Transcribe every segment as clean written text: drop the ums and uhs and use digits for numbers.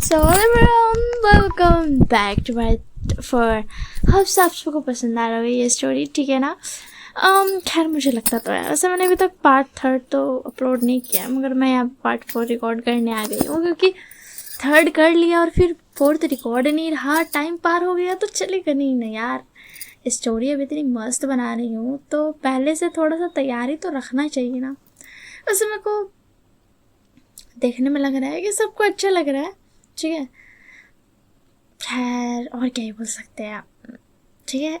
So welcome back to my for आप सबको पसंद आ रहा है ये स्टोरी, ठीक है ना। खैर मुझे लगता तो है, वैसे मैंने अभी तक पार्ट 3 तो अपलोड नहीं किया, मगर मैं यहाँ पार्ट 4 रिकॉर्ड करने आ गई हूँ क्योंकि 3 कर लिया और फिर 4 रिकॉर्ड नहीं रहा, टाइम पार हो गया तो चलेगा नहीं यार। स्टोरी अभी इतनी मस्त बना रही हूँ तो पहले से थोड़ा सा तैयारी तो रखना चाहिए ना। वैसे मेरे को देखने में लग रहा है कि सबको अच्छा लग रहा है, ठीक है। खैर और क्या ही बोल सकते हैं आप, ठीक है।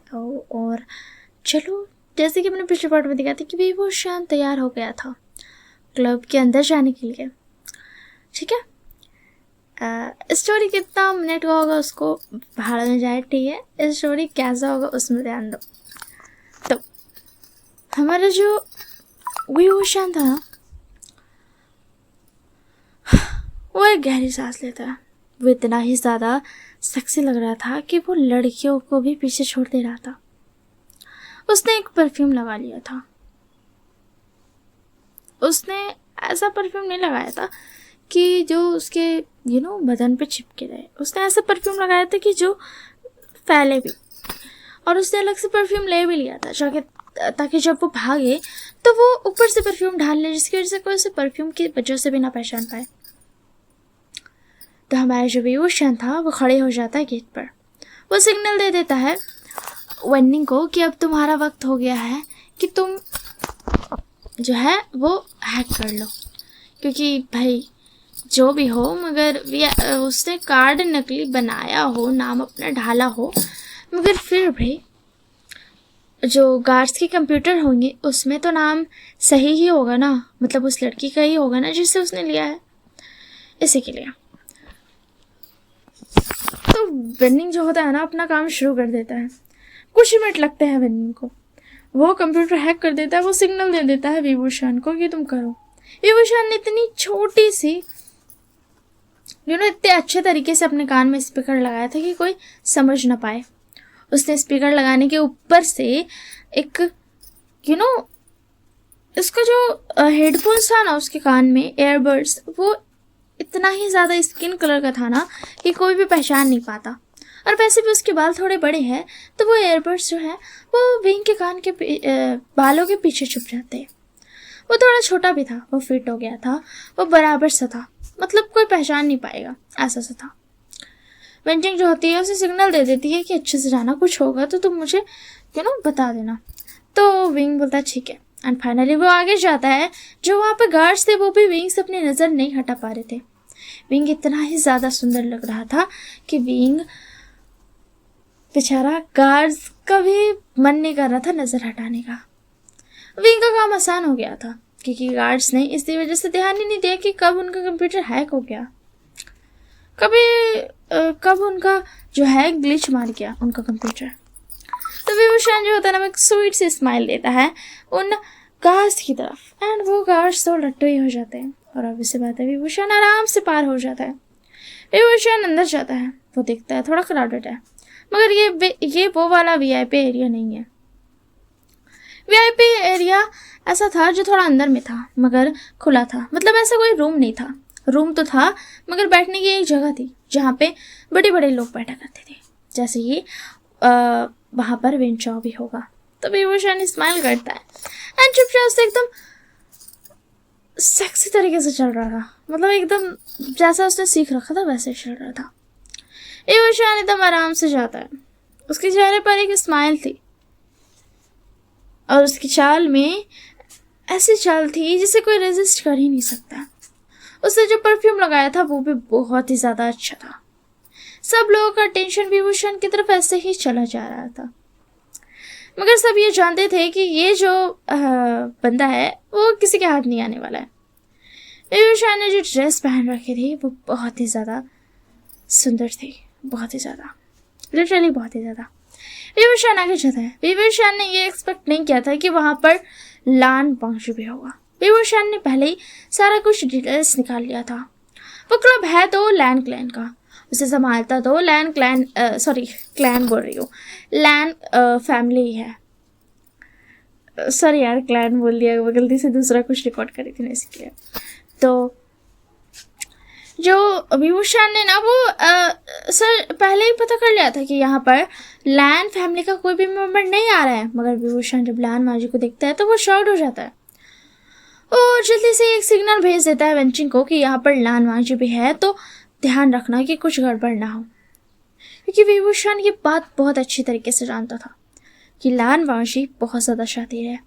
और चलो, जैसे कि मैंने पिछले पार्ट में दिखाया था कि वो शांत तैयार हो गया था क्लब के अंदर जाने के लिए, ठीक है। स्टोरी कितना मिनट का होगा उसको भाड़ में जाए, ठीक है। स्टोरी कैसा होगा उसमें ध्यान दो। तो हमारा जो विभूषण था ना, वो एक गहरी सांस लेता है। वो इतना ही ज़्यादा सेक्सी लग रहा था कि वो लड़कियों को भी पीछे छोड़ दे रहा था। उसने एक परफ्यूम लगा लिया था। उसने ऐसा परफ्यूम नहीं लगाया था कि जो उसके बदन पे चिपके रहे। उसने ऐसा परफ्यूम लगाया था कि जो फैले भी, और उसने अलग से परफ्यूम ले भी लिया था ताकि जब वो भागे तो वो ऊपर से परफ्यूम ढाल ले, जिसकी वजह से कोई उसे परफ्यूम की वजह से भी ना पहचान पाए। तो हमारा जो विभूषण था वो खड़े हो जाता है गेट पर। वो सिग्नल दे देता है वेन्निंग को कि अब तुम्हारा वक्त हो गया है कि तुम जो है वो हैक कर लो, क्योंकि भाई जो भी हो, मगर उसने कार्ड नकली बनाया हो, नाम अपना ढाला हो, मगर फिर भी जो गार्ड्स के कंप्यूटर होंगे उसमें तो नाम सही ही होगा ना, मतलब उस लड़की का ही होगा ना जिससे उसने लिया है, इसी के लिए। तो वेन्निंग जो होता है ना अपना काम शुरू कर देता है। कुछ ही मिनट लगते हैं वेन्निंग को। वो कंप्यूटर हैक कर देता है। वो सिग्नल दे देता है विभूषण को कि तुम करो। विभूषण ने इतनी छोटी सी इतने अच्छे तरीके से अपने कान में स्पीकर लगाया था कि कोई समझ ना पाए। उसने स्पीकर लगाने के ऊपर से एक इसका जो हेडफोन्स था ना उसके कान में, एयरबड्स, वो इतना ही ज़्यादा स्किन कलर का था ना कि कोई भी पहचान नहीं पाता। और वैसे भी उसके बाल थोड़े बड़े हैं तो वो एयरबड्स जो है वो विंग के कान के बालों के पीछे छुप जाते हैं। वो थोड़ा छोटा भी था, वो फिट हो गया था, वो बराबर सा था, मतलब कोई पहचान नहीं पाएगा, ऐसा सा था। वेंटिंग जो होती है उसे सिग्नल दे देती है कि अच्छे से जाना, कुछ होगा तो तुम मुझे बता देना। तो विंग बोलता है ठीक है। एंड फाइनली वो आगे जाता है। जो वहाँ पर गार्ड्स थे वो भी विंग से अपनी नज़र नहीं हटा पा रहे थे। विंग इतना ही ज़्यादा सुंदर लग रहा था कि विंग बेचारा गार्ड्स का भी मन नहीं कर रहा था नज़र हटाने का। विंग का काम आसान हो गया था क्योंकि गार्ड्स ने इसी वजह से ध्यान ही नहीं दिया कि कब उनका कंप्यूटर हैक हो गया, कब उनका जो है ग्लिच मार गया उनका कंप्यूटर। तो विभूषण जो होता है ना एक स्वीट सी स्माइल देता है उन गार्ड्स की तरफ, एंड वो गार्ड्स तो लट्टू ही हो जाते हैं। और अब इसी बात है, विभूषण आराम से पार हो जाता है। विभूषण अंदर जाता है। वो देखता है थोड़ा क्राउडेड है, मगर ये वो वाला वीआईपी एरिया नहीं है। वीआईपी एरिया ऐसा था जो थोड़ा अंदर में था मगर खुला था, मतलब ऐसा कोई रूम नहीं था। रूम तो था मगर बैठने की एक जगह थी जहाँ पे बड़े बड़े लोग बैठा करते थे, जैसे कि वहाँ पर विंचाओ भी होगा। तो विभूषण स्माइल करता है एंड चुपचाप से एकदम सेक्सी तरीके से चल रहा था, मतलब एकदम जैसा उसने सीख रखा था वैसे चल रहा था। विभूषण एकदम आराम से जाता है। उसके चेहरे पर एक स्माइल थी और उसकी चाल में ऐसी चाल थी जिसे कोई रेजिस्ट कर ही नहीं सकता। उसने जो परफ्यूम लगाया था वो भी बहुत ही ज़्यादा अच्छा था। सब लोगों का अटेंशन विभूषण की तरफ ऐसे ही चला जा रहा था, मगर सब ये जानते थे कि ये जो बंदा है वो किसी के हाथ नहीं आने वाला है। विभूषण ने जो ड्रेस पहन रखी थी वो बहुत ही ज़्यादा सुंदर थी, बहुत ही ज़्यादा, लिटरली बहुत ही ज़्यादा। विभूषण आगे जाता है। विभूषण ने ये एक्सपेक्ट नहीं किया था कि वहाँ पर लान पांचू भी होगा। विभूषण ने पहले ही सारा कुछ डिटेल्स निकाल लिया था। वो क्लब है तो लैन क्लैन का, उसे संभालता तो क्लैन बोल रही हूँ, लैन फैमिली है। सॉरी यार, क्लैन बोल दिया, वो गलती से दूसरा कुछ रिकॉर्ड करी थी ना इसलिए। तो जो विभूषण ने ना वो सर पहले ही पता कर लिया था कि यहाँ पर लैन फैमिली का कोई भी मेंबर नहीं आ रहा है, मगर विभूषण जब लैन माजी को देखता है तो वो शॉक्ड हो जाता है और जल्दी से एक सिग्नल भेज देता है वेंचिंग को कि यहाँ पर लैन माजी भी है, तो ध्यान रखना कि कुछ गड़बड़ ना हो। क्योंकि विभूषण ये बात बहुत अच्छी तरीके से जानता था कि लैन माजी बहुत ज़्यादा शातिर है।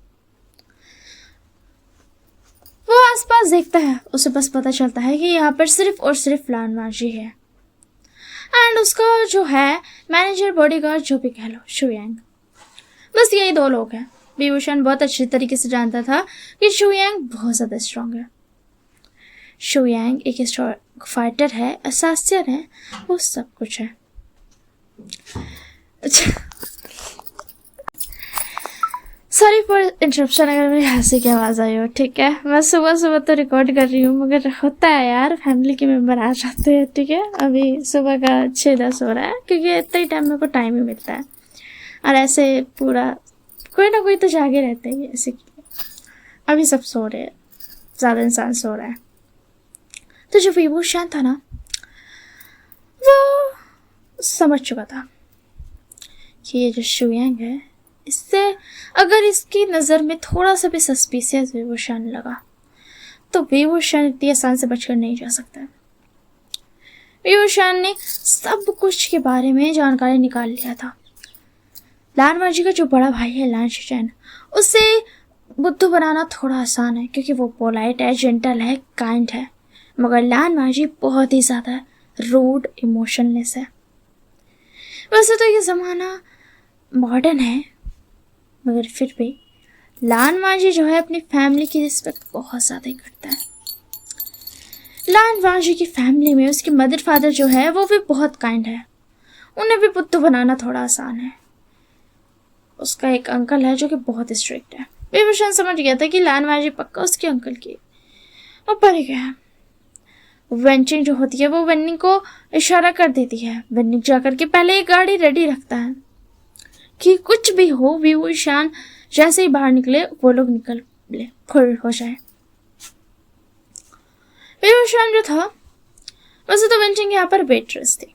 वो आसपास देखता है, उसे बस पता चलता है कि यहाँ पर सिर्फ और सिर्फ लैन माजी है एंड उसका जो है मैनेजर बॉडीगार्ड जो भी कह लो शुयांग, बस यही दो लोग हैं। विभूषण बहुत अच्छी तरीके से जानता था कि शुयांग बहुत ज़्यादा स्ट्रांग है। शुयांग एक स्ट्रांग फाइटर है, असासियर है, वो सब कुछ है। सॉरी फॉर इंटरप्शन अगर मेरी हंसी की आवाज़ आई हो, ठीक है। मैं सुबह सुबह तो रिकॉर्ड कर रही हूँ, मगर होता है यार, फैमिली के मेम्बर आ जाते हैं, ठीक है। अभी सुबह का 6-10 हो रहा है क्योंकि इतना ही टाइम मेरे को टाइम ही मिलता है और ऐसे पूरा कोई ना कोई तो जागे रहते हैं ऐसे। अभी सब सो रहे हैं, ज़्यादा इंसान सो रहा है। तो जो विभूषण था ना वो समझ चुका था कि ये जो शुयांग है, इससे अगर इसकी नज़र में थोड़ा सा भी सस्पिशियस विभूषण लगा तो विभूषण इतनी आसान से बचकर नहीं जा सकता। विभूषण ने सब कुछ के बारे में जानकारी निकाल लिया था। लैन माजी का जो बड़ा भाई है लैन शिचेन, उसे बुद्धू बनाना थोड़ा आसान है क्योंकि वो पोलाइट है, जेंटल है, काइंड है, मगर लैन माजी बहुत ही ज़्यादा रूड, इमोशनलेस है। वैसे तो ये ज़माना मॉडर्न है, मगर फिर भी लैन माजी जो है अपनी फैमिली की रिस्पेक्ट बहुत ज़्यादा ही करता है। लैन माजी की फैमिली में उसके मदर फादर जो है वो भी बहुत काइंड है, उन्हें भी बुद्धू बनाना थोड़ा आसान है। उसका एक अंकल है जो कि बहुत स्ट्रिक्ट है। विभूषण समझ गया था कि लैन माजी पक्का उसके अंकल की और परे गया। वेंचिंग जो होती है वो वेन्निंग को इशारा कर देती है। वेन्निंग जाकर के पहले एक गाड़ी रेडी रखता है कि कुछ भी हो, विभूषण जैसे ही बाहर निकले वो लोग निकल ले, फुल हो जाए। विभूषण जो था वैसे तो वेंचिंग यहाँ पर वेट्रेस थी,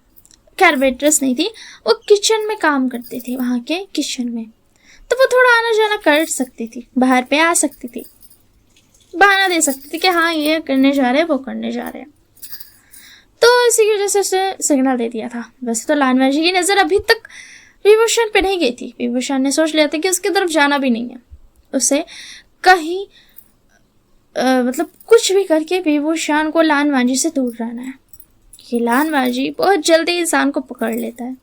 खैर वेट्रेस नहीं थी, वो किचन में काम करती थी, वहाँ के किचन में, तो वो थोड़ा आना जाना कर सकती थी, बाहर पे आ सकती थी, बहाना दे सकती थी कि हाँ ये करने जा रहे हैं, वो करने जा रहे हैं। तो इसी की वजह से उसने सिग्नल दे दिया था। वैसे तो लैन माजी की नज़र अभी तक विभूषण पे नहीं गई थी। विभूषण ने सोच लिया था कि उसकी तरफ जाना भी नहीं है, उसे कहीं मतलब कुछ भी करके विभूषण को लैन माजी से दूर रहना है। कि लैन माजी बहुत जल्दी इंसान को पकड़ लेता है,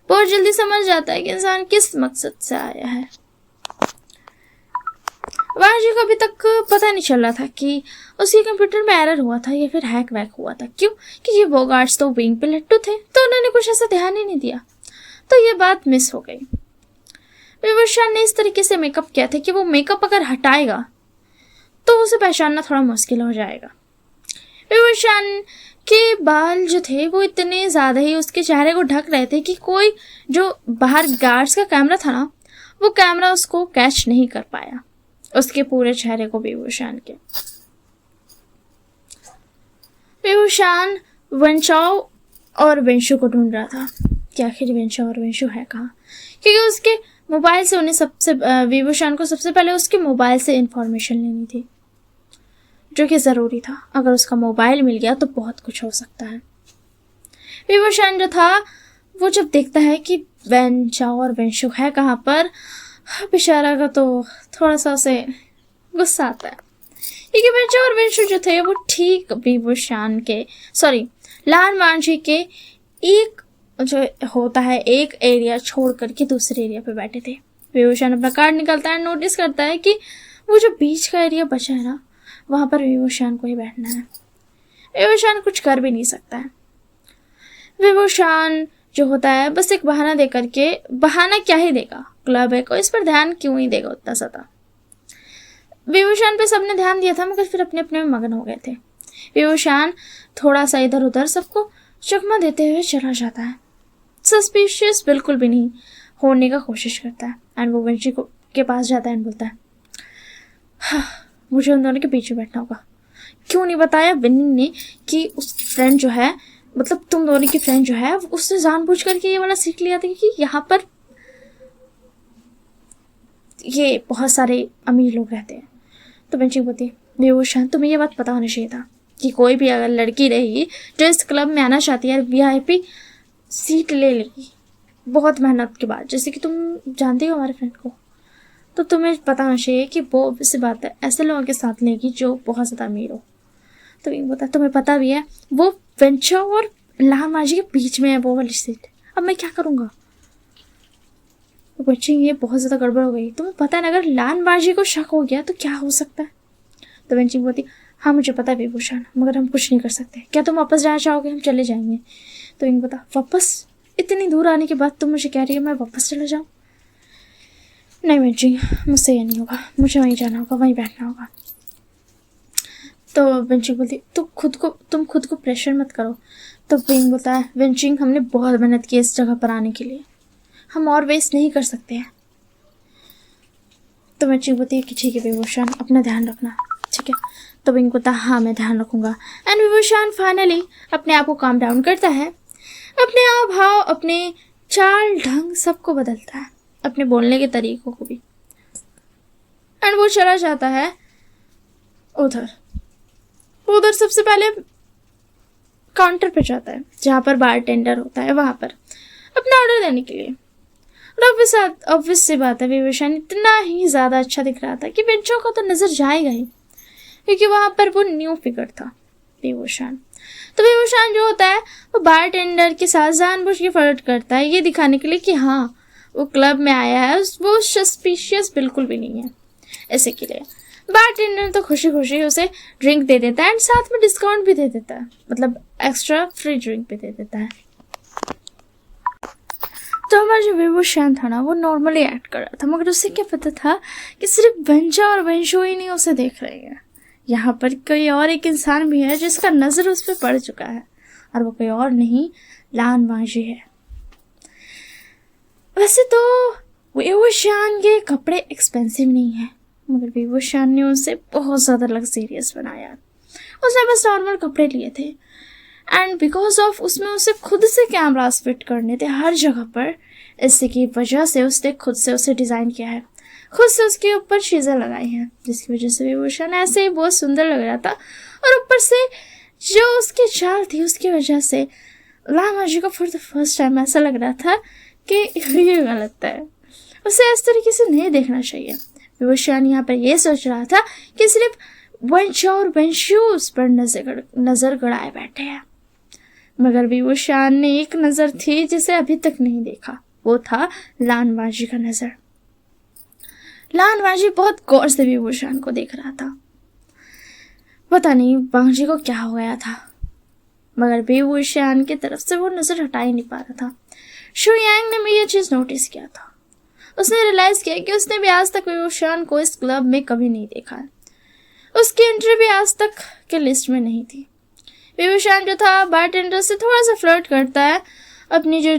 बहुत जल्दी समझ जाता है कि इंसान किस मकसद से आया है। माजी को अभी तक पता नहीं चल रहा था कि उसके कंप्यूटर में एरर हुआ था या फिर हैक वैक हुआ था। क्यों? कि ये बोगार्ड्स तो विंग पे लट्टू थे, तो उन्होंने कुछ ऐसा ध्यान ही नहीं दिया, तो ये बात मिस हो गई। विभूषण ने इस तरीके से मेकअप किया था कि वो मेकअप अगर हटाएगा तो उसे पहचानना थोड़ा मुश्किल हो जाएगा। विभूषण के बाल जो थे वो इतने ज़्यादा ही उसके चेहरे को ढक रहे थे कि कोई जो बाहर गार्ड्स का कैमरा था ना, वो कैमरा उसको कैच नहीं कर पाया, उसके पूरे चेहरे को विभूषण के। विभूषण वेंचाओ और वेंशु को ढूंढ रहा था कि आखिर वेंचाओ और वेंशु है कहाँ, क्योंकि उसके मोबाइल से उन्हें विभूषण को सबसे पहले उसके मोबाइल से इंफॉर्मेशन लेनी थी, जो कि ज़रूरी था। अगर उसका मोबाइल मिल गया तो बहुत कुछ हो सकता है। विभूषण जो था वो जब देखता है कि वेंचाओ और वेंशु है कहाँ पर, बेचारा का तो थोड़ा सा उसे गुस्सा आता है, क्योंकि वेंचाओ और वेंशु जो थे वो ठीक विभूषण के लैन माजी के एक जो होता है एक एरिया छोड़ करके दूसरे एरिया पे बैठे थे। विभूषण अपना कार्ड निकलता है, नोटिस करता है कि वो जो बीच का एरिया बचा है ना, वहाँ पर विभूषण को ही बैठना है। विभूषण कुछ कर भी नहीं सकता है। विभूषण जो होता है बस एक बहाना दे करके, बहाना क्या ही देगा, क्लब है को इस पर ध्यान क्यों ही देगा उतना ज़्यादा। विभूषण पे सबने ध्यान दिया था, मगर फिर अपने अपने में मगन हो गए थे। विभूषण थोड़ा सा इधर उधर सबको चकमा देते हुए चला जाता है, सस्पिशियस बिल्कुल भी नहीं होने का कोशिश करता है। एंड वो वेंची के पास जाता है एंड बोलता है, हाँ, मुझे उन दोनों के पीछे बैठना होगा, क्यों नहीं बताया विनी ने कि उसकी फ्रेंड जो है, मतलब तुम दोनों की फ्रेंड जो है, उसने जानबूझ करके ये वाला सीख लिया था कि यहाँ पर ये बहुत सारे अमीर लोग रहते हैं। तो बेंचिंग बोलती है, बेहोशान तुम्हें ये बात पता होना चाहिए था कि कोई भी अगर लड़की रहेगी जो इस क्लब में आना चाहती है, VIP सीट ले लेगी बहुत मेहनत के बाद, जैसे कि तुम जानती हो हमारे फ्रेंड को, तो तुम्हें पता होना चाहिए कि वो इसी बात है ऐसे लोगों के साथ लेगी जो बहुत ज़्यादा अमीर हो। तो ये बता, तुम्हें पता भी है वो वेंचर और लामाजी के बीच में है वो वाली सीट, अब मैं क्या करूँगा। तो बच्चे ये बहुत ज़्यादा गड़बड़ हो गई, तुम्हें पता है ना अगर लानबाजी को शक हो गया तो क्या हो सकता है। तो बेंचिंग बोलती, हाँ मुझे पता है विभूषण, मगर हम कुछ नहीं कर सकते, क्या तुम वापस जाना चाहोगे, हम चले जाएंगे। तो इनको बता, वापस इतनी दूर आने के बाद तुम मुझे कह रही हो मैं वापस चला जाऊँ। नहीं बेंचिंग, मुझसे ये नहीं होगा, मुझे वहीं जाना होगा, वहीं बैठना होगा। तो बेंचिंग बोलती, तुम खुद को प्रेशर मत करो। तो विंग बोलता है, बेंचिंग हमने बहुत मेहनत की इस जगह पर आने के लिए, हम और वेस्ट नहीं कर सकते हैं। तो बेंचिंग बोलती है कि ठीक है विभूषण, अपना ध्यान रखना, ठीक है। तो विंग बोलता है, हाँ मैं ध्यान रखूंगा। एंड विभूषण फाइनली अपने आप को काम डाउन करता है, अपने आप भाव, अपने चाल ढंग सबको बदलता है, अपने बोलने के तरीकों को भी। एंड वो चला जाता है उधर सबसे पहले काउंटर पे जाता है जहाँ पर बारटेंडर होता है, वहाँ पर अपना ऑर्डर देने के लिए। और ऑब्वियस सी बात है, विभूषण इतना ही ज़्यादा अच्छा दिख रहा था कि बेंचों को तो नज़र जाएगा ही, क्योंकि वहाँ पर वो न्यू फिगर था विभूषण। तो विभूषण जो होता है वो बारटेंडर के साथ जानबूझ के फ्लर्ट करता है, ये दिखाने के लिए कि हाँ वो क्लब में आया है, वो सस्पिशियस बिल्कुल भी नहीं है। ऐसे के लिए बारटेंडर तो खुशी खुशी उसे ड्रिंक दे देता है एंड साथ में डिस्काउंट भी दे देता है, मतलब एक्स्ट्रा फ्री ड्रिंक भी दे देता है। तो हमारा जो विभूषण था ना वो नॉर्मली एक्ट कर रहा था, मगर उसे क्या पता था कि सिर्फ बंजा और वंशो ही नहीं उसे देख रहे हैं, यहाँ पर कोई और एक इंसान भी है जिसका नज़र उस पर पड़ चुका है, और वो कोई और नहीं लानबाजी है। वैसे तो विभूषण के कपड़े एक्सपेंसिव नहीं है, मगर विभूषण ने उसे बहुत ज़्यादा लग्जरियस बनाया। उसने बस नॉर्मल कपड़े लिए थे एंड बिकॉज ऑफ उसमें उसे खुद से कैमरास फिट करने थे हर जगह पर, इससे की वजह से उसने खुद से उसे डिज़ाइन किया है, खुद से उसके ऊपर चीज़ें लगाई हैं, जिसकी वजह से विभूषण ऐसे ही बहुत सुंदर लग रहा था। और ऊपर से जो उसकी चाल थी उसकी वजह से लामाजी को फॉर द फर्स्ट टाइम ऐसा लग रहा था कि ये गलत है, उसे इस तरीके से नहीं देखना चाहिए। विभूषण यहाँ पर यह सोच रहा था कि सिर्फ वंशा और वंशूस पर नजर गड़ाए बैठे हैं, मगर विभूषण ने एक नज़र थी जिसे अभी तक नहीं देखा, वो था लानबाजी का नज़र। लानबाजी बहुत गौर से विभूषण को देख रहा था, पता नहीं बांजी को क्या हो गया था, मगर विभूषण की तरफ से वो नज़र हटा ही नहीं पा रहा था। शुयांग ने भी ये चीज़ नोटिस किया था, उसने रियलाइज़ किया कि उसने भी आज तक विभूषण को इस क्लब में कभी नहीं देखा है, उसकी एंट्री भी आज तक के लिस्ट में नहीं थी। विभूषण जो था बारटेंडर से थोड़ा सा फ्लर्ट करता है, अपनी जो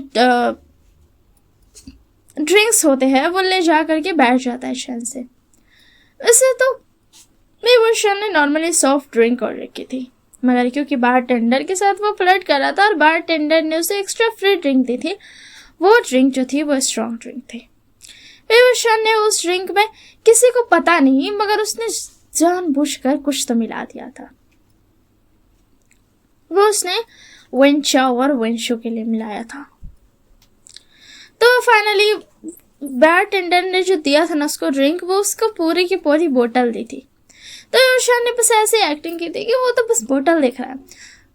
ड्रिंक्स होते हैं वो ले जा करके बैठ जाता है चैन से। वैसे तो विभूषण ने नॉर्मली सॉफ्ट ड्रिंक और रखी थी, मगर क्योंकि बारटेंडर के साथ वो फ्लर्ट कर रहा था और बारटेंडर ने उसे एक्स्ट्रा फ्री ड्रिंक दी थी, वो ड्रिंक जो थी वो स्ट्रॉन्ग ड्रिंक थी। विभूषण ने उस ड्रिंक में किसी को पता नहीं, मगर उसने जानबूझकर कुछ तो मिला दिया था, वो उसने वेंचा और वेंशो के लिए मिलाया था। तो फाइनली बारटेंडर ने जो दिया था ना उसको ड्रिंक, वो उसको पूरी की पूरी बोतल दी थी। तो विभूषण ने बस ऐसी एक्टिंग की थी कि वो तो बस बोतल देख रहा है,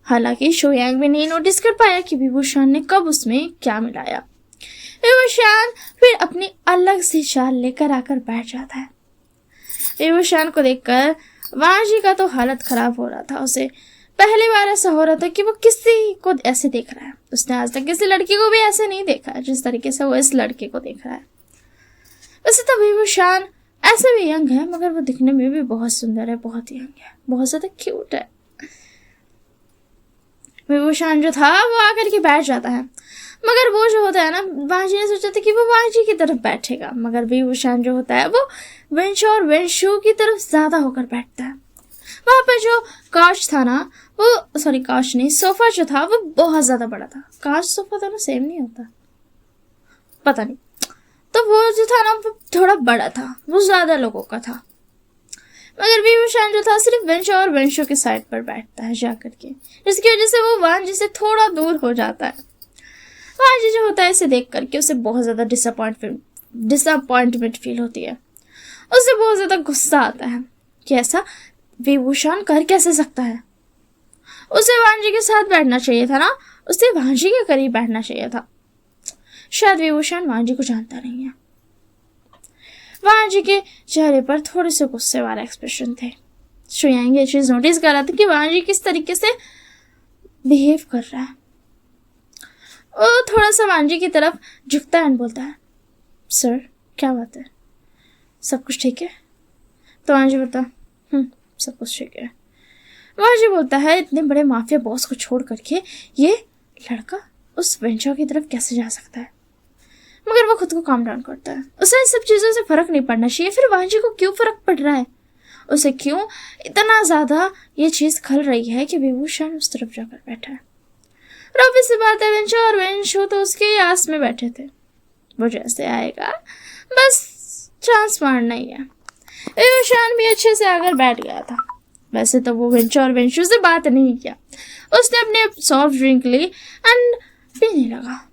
हालांकि शुयांग भी नहीं नोटिस कर पाया कि विभूषण ने कब उसमें क्या मिलाया। विभूषण फिर अपनी अलग सी चाल लेकर आकर बैठ जाता है। विभूषण को देखकर वाजी का तो हालत खराब हो रहा था, उसे पहली बार ऐसा हो रहा था कि वो किसी को ऐसे देख रहा है, उसने आज तक किसी लड़की को भी ऐसे नहीं देखा जिस तरीके से वो इस लड़के को देख रहा है। वैसे तो विभूषण ऐसे भी यंग है, मगर वो दिखने में भी बहुत सुंदर है, बहुत यंग है, बहुत ज्यादा क्यूट है। विभूषण जो था वो आकर के बैठ जाता है, मगर वो जो होता है ना, वाजी ने सोचा था कि वो वाजी की तरफ बैठेगा, मगर विभूषण जो होता है वो वेंशो और वेंशु की तरफ ज्यादा होकर बैठता है। वहां पर जो काउच था ना, वो सॉरी काउच नहीं, सोफा जो था वो बहुत ज्यादा बड़ा था। काउच सोफा दोनों सेम नहीं होता, पता नहीं। तो वो जो था ना वो थोड़ा बड़ा था, वो ज्यादा लोगों का था। मगर विभूषण जो था सिर्फ वेंशो और वेंशो के साइड पर बैठता है जाकर के, जिसकी वजह से वो वांजी से थोड़ा दूर हो जाता है। वांजी जो होता है इसे देख करके उसे बहुत ज्यादा डिसअपॉइंटमेंट फील होती है। उसे बहुत ज्यादा गुस्सा आता है कि ऐसा विभूषण कर कैसे सकता है। उसे वांजी के साथ बैठना चाहिए था ना, उसे वांजी के करीब बैठना चाहिए था। शायद विभूषण वांजी को जानता नहीं है। वांजी के चेहरे पर थोड़े से गुस्से वाले एक्सप्रेशन थे। शुयांग ये चीज नोटिस कर रहा था कि वांजी किस तरीके से बिहेव कर रहा है। वो थोड़ा सा वांजी की तरफ झुकता है और बोलता है, सर क्या बात है, सब कुछ ठीक है? तो वांजी बोलता, सब कुछ ठीक है। वांजी बोलता है, इतने बड़े माफिया बॉस को छोड़ करके ये लड़का उस वेंचर की तरफ कैसे जा सकता है? मगर वो खुद को काम डाउन करता है। उसे इन सब चीजों से फर्क नहीं पड़ना चाहिए। फिर वांजी को क्यों फर्क पड़ रहा है? उसे क्यों इतना ज्यादा ये चीज खल रही है कि विभूषण उस तरफ जाकर बैठा है? रॉबी से बात है, वेंचर और वेंशो तो उसके आस में बैठे थे। वो जैसे आएगा बस चांस मारना ही है। विभूषण भी अच्छे से आकर बैठ गया था। वैसे तो वो वेंचर और वेंशो से बात नहीं किया। उसने अपने सॉफ्ट ड्रिंक ली एंड पीने लगा।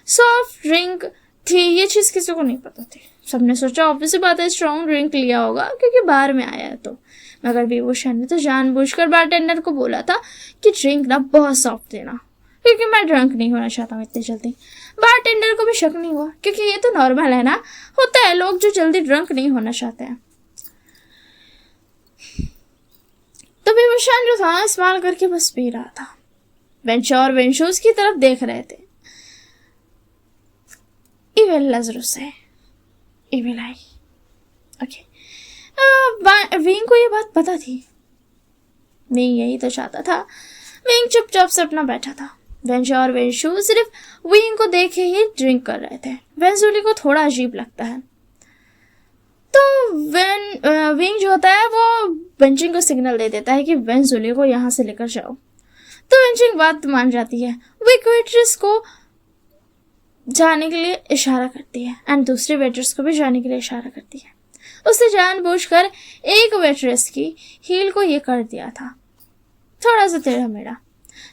सॉफ्ट ड्रिंक थी, ये चीज किसी को नहीं पता थी। सबने सोचा ऑब्वियस बात है स्ट्रॉन्ग ड्रिंक लिया होगा क्योंकि बाहर में आया है तो। मगर विभूषण ने तो जानबूझकर बारटेंडर को बोला था कि ड्रिंक ना बहुत सॉफ्ट देना, क्योंकि मैं ड्रंक नहीं होना चाहता हूँ इतनी जल्दी। बारटेंडर को भी शक नहीं हुआ क्योंकि ये तो नॉर्मल है ना, होता है लोग जो जल्दी ड्रंक नहीं होना चाहते हैं। तो विभूषण जो था इस्तेमाल करके बस पी रहा था। वेंचर और वेंशो उसकी तरफ देख रहे थे। इविल लज़रस है, इविल आई। ओके, विंग को ये बात पता थी। विंग यही तो चाहता था। विंग चुपचाप से अपना बैठा था। वेंचर और वेंशो सिर्फ विंग को देखे ही ड्रिंक कर रहे थे। वेंजुली को थोड़ा अजीब लगता है तो विंग जो होता है वो वेंचिंग को सिग्नल दे देता है कि वेंजुली को यहाँ से लेकर जाओ। तो वेंचिंग बात मान जाती है। वीक वेट्रेस को जाने के लिए इशारा करती है एंड दूसरे वेट्रेस को भी जाने के लिए इशारा करती है। उसने जानबूझकर एक वेट्रेस की हील को ये कर दिया था, थोड़ा सा टेढ़ा मेढ़ा।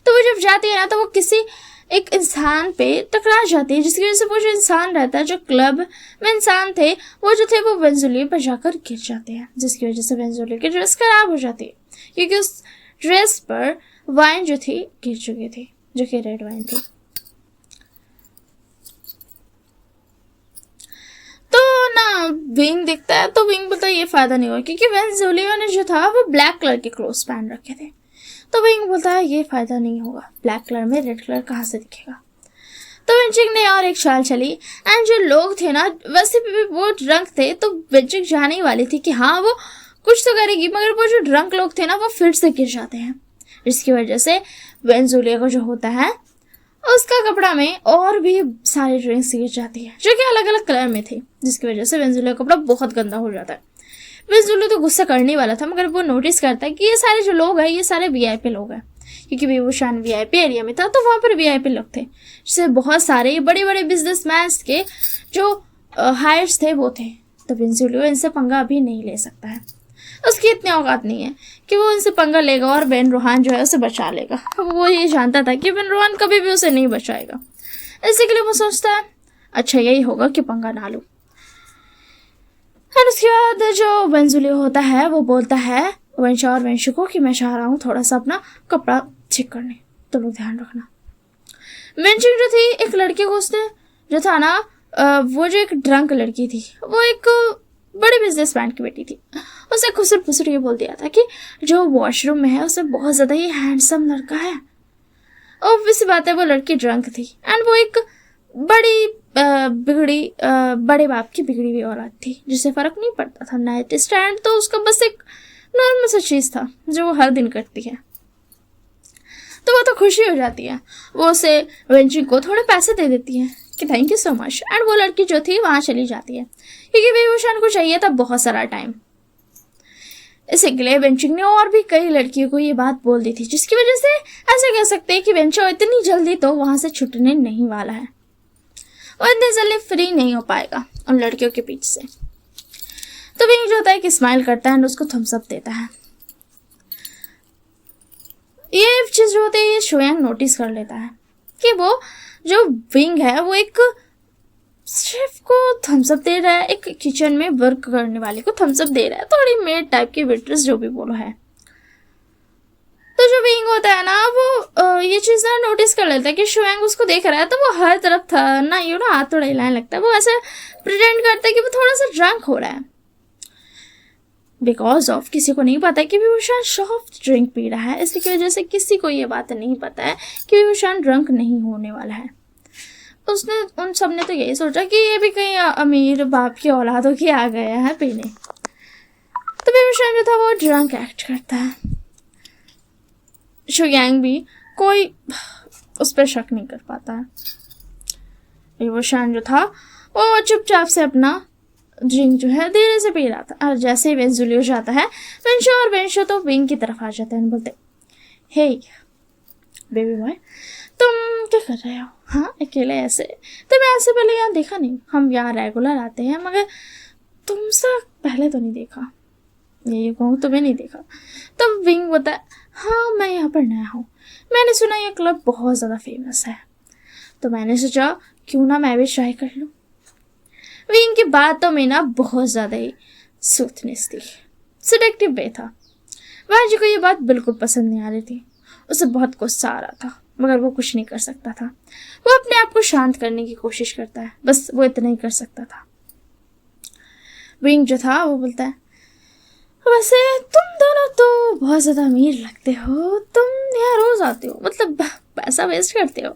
तो वो जब जाती है ना तो वो किसी एक इंसान पे टकरा जाती है, जिसकी वजह से वो जो इंसान रहता है, जो क्लब में इंसान थे वो जो थे वो वेंजुली पर जाकर गिर जाते हैं, जिसकी वजह से वेंजुली की ड्रेस खराब हो जाती है क्योंकि उस ड्रेस पर वाइन जो थी गिर चुकी थी, जो कि रेड वाइन थी। तो ना विंग दिखता है तो विंग बोलता है ये फायदा नहीं हुआ क्योंकि वेंजुलिया ने जो था वो ब्लैक कलर के क्लोथ्स पहन रखे थे। तो विंग बोलता है ये फायदा नहीं होगा, ब्लैक कलर में रेड कलर कहाँ से दिखेगा। तो वेंचिंग ने और एक चाल चली एंड जो लोग थे ना वैसे भी वो ड्रंक थे, तो वेंचिंग जाने ही वाली थी कि हाँ वो कुछ तो करेगी, मगर वो जो ड्रंक लोग थे ना वो फिर से गिर जाते हैं, जिसकी वजह से वेंजुलिया को जो होता है उसका कपड़ा में और भी सारी ड्रिंक्स गिर जाती है जो कि अलग अलग कलर में थे, जिसकी वजह से वेंजुलिया का कपड़ा बहुत गंदा हो जाता है। वेंजुलिया तो गुस्सा करने वाला था मगर वो नोटिस करता है कि ये सारे जो लोग हैं ये सारे वीआईपी लोग हैं, क्योंकि विभूषण वीआईपी एरिया में था तो वहाँ पर वीआईपी लोग थे, जिससे बहुत सारे बड़े बड़े बिजनेसमैन के जो हायर्स थे वो थे। तो वेंजुलिया इनसे पंगा अभी नहीं ले सकता है, उसकी इतनी औकात नहीं है कि वो इनसे पंगा लेगा और बेन रोहान जो है उसे बचा लेगा। वो ये जानता था कि बेन रोहान कभी भी उसे नहीं बचाएगा, इसी के लिए वो सोचता है अच्छा यही होगा कि पंगा ना लूं। और उसके बाद जो वेंजुलिया होता है वो बोलता है वेंचर और वेंशु को कि मैं चाह रहा हूँ थोड़ा सा अपना कपड़ा चेक करने, तो लोग ध्यान रखना। वेंचर जो थी एक लड़के को उसने जो था ना वो जो एक ड्रंक लड़की थी वो एक बड़े बिजनेसमैन की बेटी थी, उसे खुसर फुसर ये बोल दिया था कि जो वॉशरूम में है उसमें बहुत ज़्यादा ही हैंडसम लड़का है। ऑब्वियस बात है वो लड़की ड्रंक थी एंड वो एक बड़ी बिगड़ी बड़े बाप की बिगड़ी हुई औरत थी जिसे फर्क नहीं पड़ता था। नाइट स्टैंड तो उसका बस एक नॉर्मल सा चीज़ था जो वो हर दिन करती है, तो वो तो खुशी हो जाती है। वो उसे वेंचिंग को थोड़े पैसे दे देती है कि thank you so much, and वो लड़की जो थी वहाँ चली जाती है क्योंकि विभूषण को चाहिए था बहुत सारा टाइम। इससे के लिए वेंचुंग ने और भी कई लड़कियों को ये बात बोल दी थी, जिसकी वजह से ऐसे कह सकते हैं कि वेंचो इतनी जल्दी तो वहां से छूटने नहीं वाला है और इतनी जल्दी फ्री नहीं हो पाएगा उन लड़कियों के पीछे से। तो विंग जो होता है कि स्माइल करता है और उसको थम्स अप देता है। ये चीज जो होती है ये शोयांग नोटिस कर लेता है कि वो जो विंग है वो एक शेफ को थम्स अप दे रहा है, एक किचन में वर्क करने वाले को थम्स अप दे रहा है, थोड़ी मेड टाइप की वेट्रेस जो भी बोलो है। तो जो विंग होता है ना वो ये चीज ना नोटिस कर लेता है कि शोयांग उसको देख रहा है, तो वो हर तरफ था ना हाथ थोड़ा हिलाने लगता है। वो ऐसे प्रिटेंड करता है कि वो थोड़ा सा ड्रंक हो रहा है, बिकॉज ऑफ किसी को नहीं पता कि विभूषण सॉफ्ट ड्रिंक पी रहा है, इसकी वजह से किसी को ये बात नहीं पता है कि विभूषण ड्रंक नहीं होने वाला है। उसने उन सब ने तो यही सोचा कि ये भी कहीं अमीर बाप की औलादों की आ गया है पीने। तो विभूषण जो था वो ड्रंक एक्ट करता है। शोयांग भी कोई उस पर शक नहीं कर पाता है। विभूषण जो था वो चुपचाप से अपना ड्रिंक जो है धीरे से पी रहा था। और जैसे ही वेंजुलियो जाता है वेंशो और वेंशो तो विंग की तरफ आ जाते हैं, बोलते हे बेबी बॉय तुम क्या कर रहे हो? हाँ अकेले ऐसे? तुम्हें ऐसे पहले यहाँ देखा नहीं, हम यहाँ रेगुलर आते हैं मगर तुमसे पहले तो नहीं देखा, ये कहूँ तुम्हें नहीं देखा। तब विंग बोलता है हाँ मैं यहाँ पर नया हूँ, मैंने सुना ये क्लब बहुत ज़्यादा फेमस है, तो मैंने सोचा क्यों ना मैं भी ट्राई कर लूँ। विंग की बातों में ना बहुत ज़्यादा ही सूथनेस थी, सिलेक्टिव वे था। वाजी को ये बात बिल्कुल पसंद नहीं आ रही थी, उसे बहुत गुस्सा आ रहा था मगर वो कुछ नहीं कर सकता था। वो अपने आप को शांत करने की कोशिश करता है, बस वो इतना ही कर सकता था। विंग जो था वो बोलता है वैसे तुम दोनों तो बहुत ज़्यादा अमीर लगते हो, तुम यहाँ रोज आते हो, मतलब पैसा वेस्ट करते हो।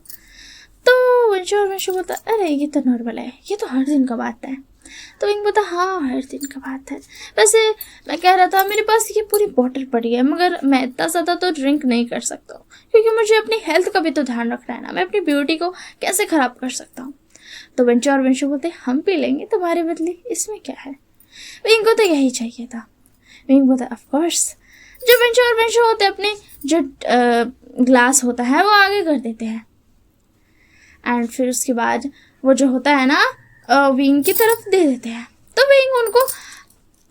तो वंशो बोलता अरे ये तो नॉर्मल है, ये तो हर दिन का बात है। तो विंग बोलता हाँ हर दिन का बात है, वैसे मैं कह रहा था मेरे पास ये पूरी बोतल पड़ी है मगर मैं इतना ज़्यादा तो ड्रिंक नहीं कर सकता हूँ क्योंकि मुझे अपनी हेल्थ का भी तो ध्यान रखना है ना, मैं अपनी ब्यूटी को कैसे ख़राब कर सकता हूँ। तो वेंचो और वेंशो बोलते हम पी लेंगे तुम्हारे बदले, इसमें क्या है। विंग को तो यही चाहिए था। विंग बोलता ऑफ कोर्स। जो वेंचो और वेंशो होते अपने जो ग्लास होता है वो आगे कर देते हैं एंड फिर उसके बाद वो जो होता है ना विंग की तरफ दे देते हैं। तो विंग उनको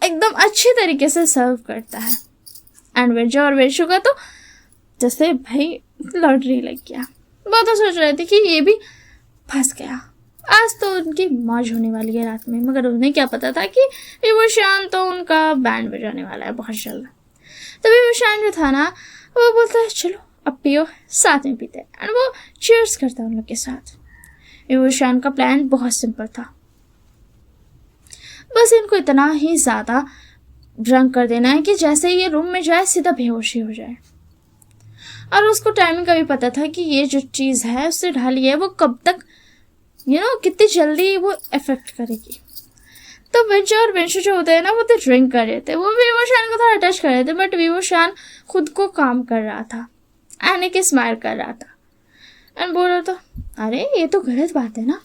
एकदम अच्छी तरीके से सर्व करता है एंड वेंचो और वेंशो का तो जैसे भाई लॉटरी लग गया। वो तो सोच रहे थे कि ये भी फंस गया, आज तो उनकी मौज होने वाली है रात में, मगर उन्हें क्या पता था कि विभूषण तो उनका बैंड बजाने वाला है बहुत जल्द। तो विभूषण जो था ना वो बोलता है चलो अब पियो, साथ में पीते हैं एंड वो चीयर्स करता है उन लोग के साथ। विभूषण का प्लान बहुत सिंपल था, बस इनको इतना ही ज़्यादा ड्रंक कर देना है कि जैसे ये रूम में जाए सीधा बेहोशी हो जाए। और उसको टाइमिंग का भी पता था कि ये जो चीज़ है उससे ढाली है वो कब तक कितनी जल्दी वो इफेक्ट करेगी। तो वेंचो और वेंशो जो होते हैं ना वो तो ड्रिंक कर रहे थे, वो विभूषण को थोड़ा टच कर रहे थे बट विभूषण खुद को काम कर रहा था, आने के स्माइल कर रहा था एंड बोल रहा था अरे ये तो गलत बात है ना,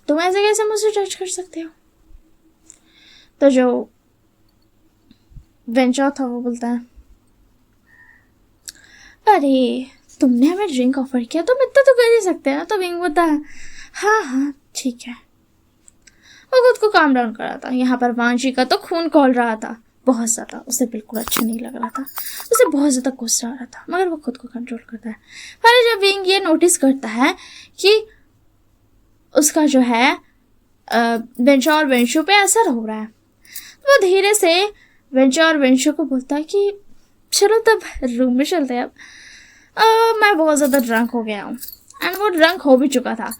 तुम ऐसे कैसे मुझसे टच कर सकते हो। तो जो वेंचो था वो बोलता है अरे तुमने हमें ड्रिंक ऑफर किया तो इतना तो कर ही सकते हैं ना। तो विंग बोलता है हाँ ठीक है। वो खुद को काम डाउन कर रहा था। यहाँ पर वांशी का तो खून खौल रहा था बहुत ज़्यादा, उसे बिल्कुल अच्छा नहीं लग रहा था, उसे बहुत ज़्यादा गुस्सा आ रहा था मगर वो खुद को कंट्रोल करता है। पहले जब विंग ये नोटिस करता है कि उसका जो है वेंचो और वेंशो पे असर हो रहा है, तो वो धीरे से वेंचो और वेंशो को बोलता है कि चलो तब रूम में चलते हैं, अब मैं बहुत ज़्यादा ड्रंक हो गया हूँ एंड वो ड्रंक हो भी चुका था।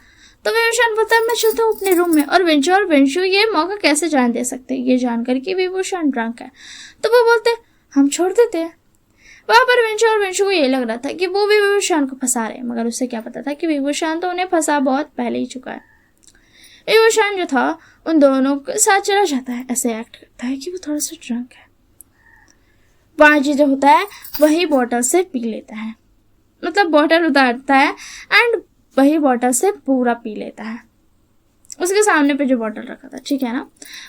तो विभूषण बोलता है मैं चलता हूँ अपने रूम में, और वेंशो ये मौका कैसे जान दे सकते ये जानकर कि विभूषण ड्रंक है। तो वो बोलते हम छोड़ देते हैं। वहाँ पर वेंशो को ये लग रहा था कि वो भी विभूषण को फंसा रहे हैं, मगर उसे क्या पता था कि विभूषण तो उन्हें फंसा बहुत पहले ही चुका है। विभूषण जो था उन दोनों के साथ चला जाता है, ऐसे एक्ट करता है कि वो थोड़ा सा ड्रंक है। वाजी जो होता है वही बॉटल से पी लेता है, मतलब बॉटल उतारता है एंड वही बॉटल से पूरा पी लेता है। उसके सामने पे जो बॉटल रखा था, ठीक है ना,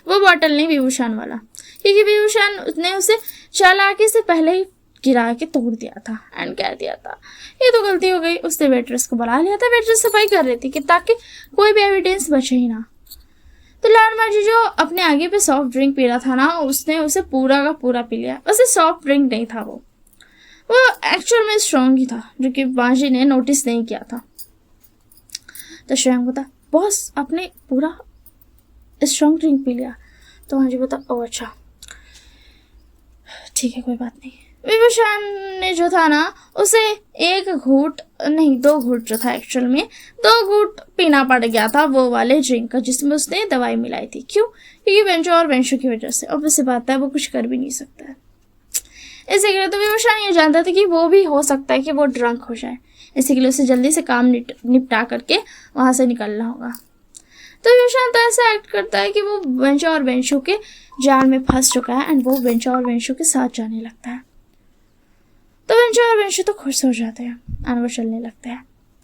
वो बॉटल नहीं विभूषण वाला, क्योंकि विभूषण ने उसे चालाकी से पहले ही गिरा के तोड़ दिया था एंड कह दिया था ये तो गलती हो गई। उसने वेट्रेस को बुला लिया था, वेट्रेस सफाई कर रही थी कि ताकि कोई भी एविडेंस बचे ही ना। तो लॉर्ड मार्जी जो अपने आगे पे सॉफ्ट ड्रिंक पी रहा था ना, उसने उसे पूरा का पूरा पी लिया। वैसे सॉफ्ट ड्रिंक नहीं था, वो एक्चुअल में स्ट्रॉन्ग ही था, जो कि मार्जी ने नोटिस नहीं किया था। तो श्रेयांक बता बॉस आपने पूरा स्ट्रॉन्ग ड्रिंक पी लिया। तो मार्जी बता ओ अच्छा ठीक है कोई बात नहीं। विभूषण ने जो था ना उसे एक घूट नहीं 2 घूट जो था, एक्चुअल में 2 घूट पीना पड़ गया था वो वाले ड्रिंक का जिसमें उसने दवाई मिलाई थी। क्यों? क्योंकि वेंचो और वेंशु की वजह से। ऑब्वियस बात है वो कुछ कर भी नहीं सकता है। इसी के लिए तो विभूषण ये जानता था कि वो भी हो सकता है कि वो ड्रंक हो जाए, इसी के लिए उसे जल्दी से काम निपटा करके वहां से निकलना होगा। तो विभूषण तो ऐसा एक्ट करता है कि वो वेंचो और वेंशु के जाल में फंस चुका है एंड वो वेंचो और वेंशु के साथ जाने लगता है। तो वेंचो और वेंशु तो खुश हो जाते हैं और वो चलने लगते हैं।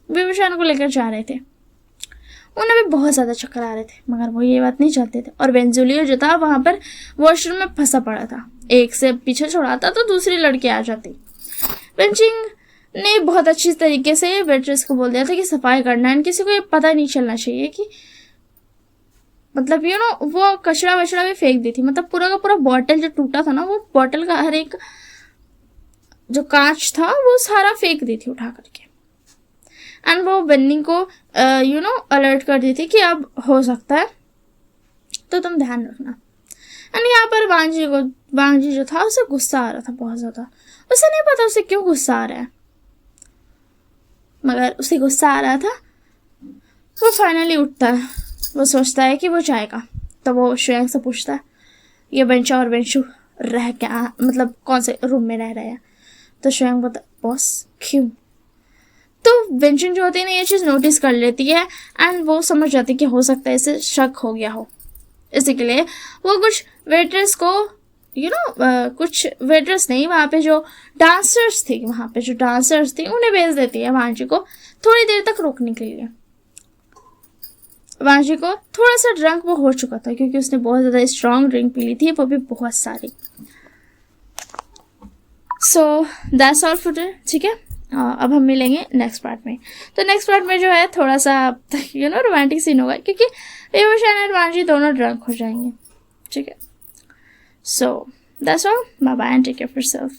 विभूषण को लेकर जा रहे थे, उन्हें भी बहुत ज़्यादा चक्कर आ रहे थे, मगर वो ये बात नहीं चाहते थे। और बेंजुलियो जो था वहाँ पर वॉशरूम में फंसा पड़ा था, एक से पीछे छोड़ाता तो दूसरी लड़की आ जाती। वेंचिंग ने बहुत अच्छी तरीके से वेट्रेस को बोल दिया था कि सफाई करना है, किसी को ये पता नहीं चलना चाहिए कि मतलब वो कचरा वचड़ा भी फेंक दी थी। मतलब पूरा का पूरा बॉटल जो टूटा था ना, वो बॉटल का हर एक जो कांच था वो सारा फेंक दी थी उठा करके। एंड वो बन्नी को अलर्ट कर दी थी कि अब हो सकता है तो तुम ध्यान रखना। एंड यहाँ पर बांजी जो था उसे गुस्सा आ रहा था बहुत ज़्यादा। उसे नहीं पता उसे क्यों गुस्सा आ रहा है, मगर उसे गुस्सा आ रहा था। वो फाइनली उठता है, वो सोचता है कि वो जाएगा। तो वो श्रेयांक से पूछता है ये वेंचो और वेंशु रह क्या मतलब कौन से रूम में रह रहे हैं। तो श्रेयांक बता बॉस क्यों। तो वेंचुन जो होती है ना ये चीज़ नोटिस कर लेती है एंड वो समझ जाती है कि हो सकता है इसे शक हो गया हो। इसी के लिए वो कुछ वेट्रेस को कुछ वेट्रेस नहीं, वहाँ पे जो डांसर्स थी उन्हें भेज देती है वांजी को थोड़ी देर तक रोकने के लिए। वांजी को थोड़ा सा ड्रंक वो हो चुका था क्योंकि उसने बहुत ज़्यादा स्ट्रॉन्ग ड्रिंक पी ली थी, वो भी बहुत सारी। सो दैट्स ऑल फॉर टुडे, ठीक है। अब हम मिलेंगे नेक्स्ट पार्ट में। तो नेक्स्ट पार्ट में जो है थोड़ा सा रोमांटिक सीन होगा क्योंकि विभूषण और वांजी दोनों ड्रंक हो जाएंगे, ठीक है। So that's all, bye bye and take care of yourself.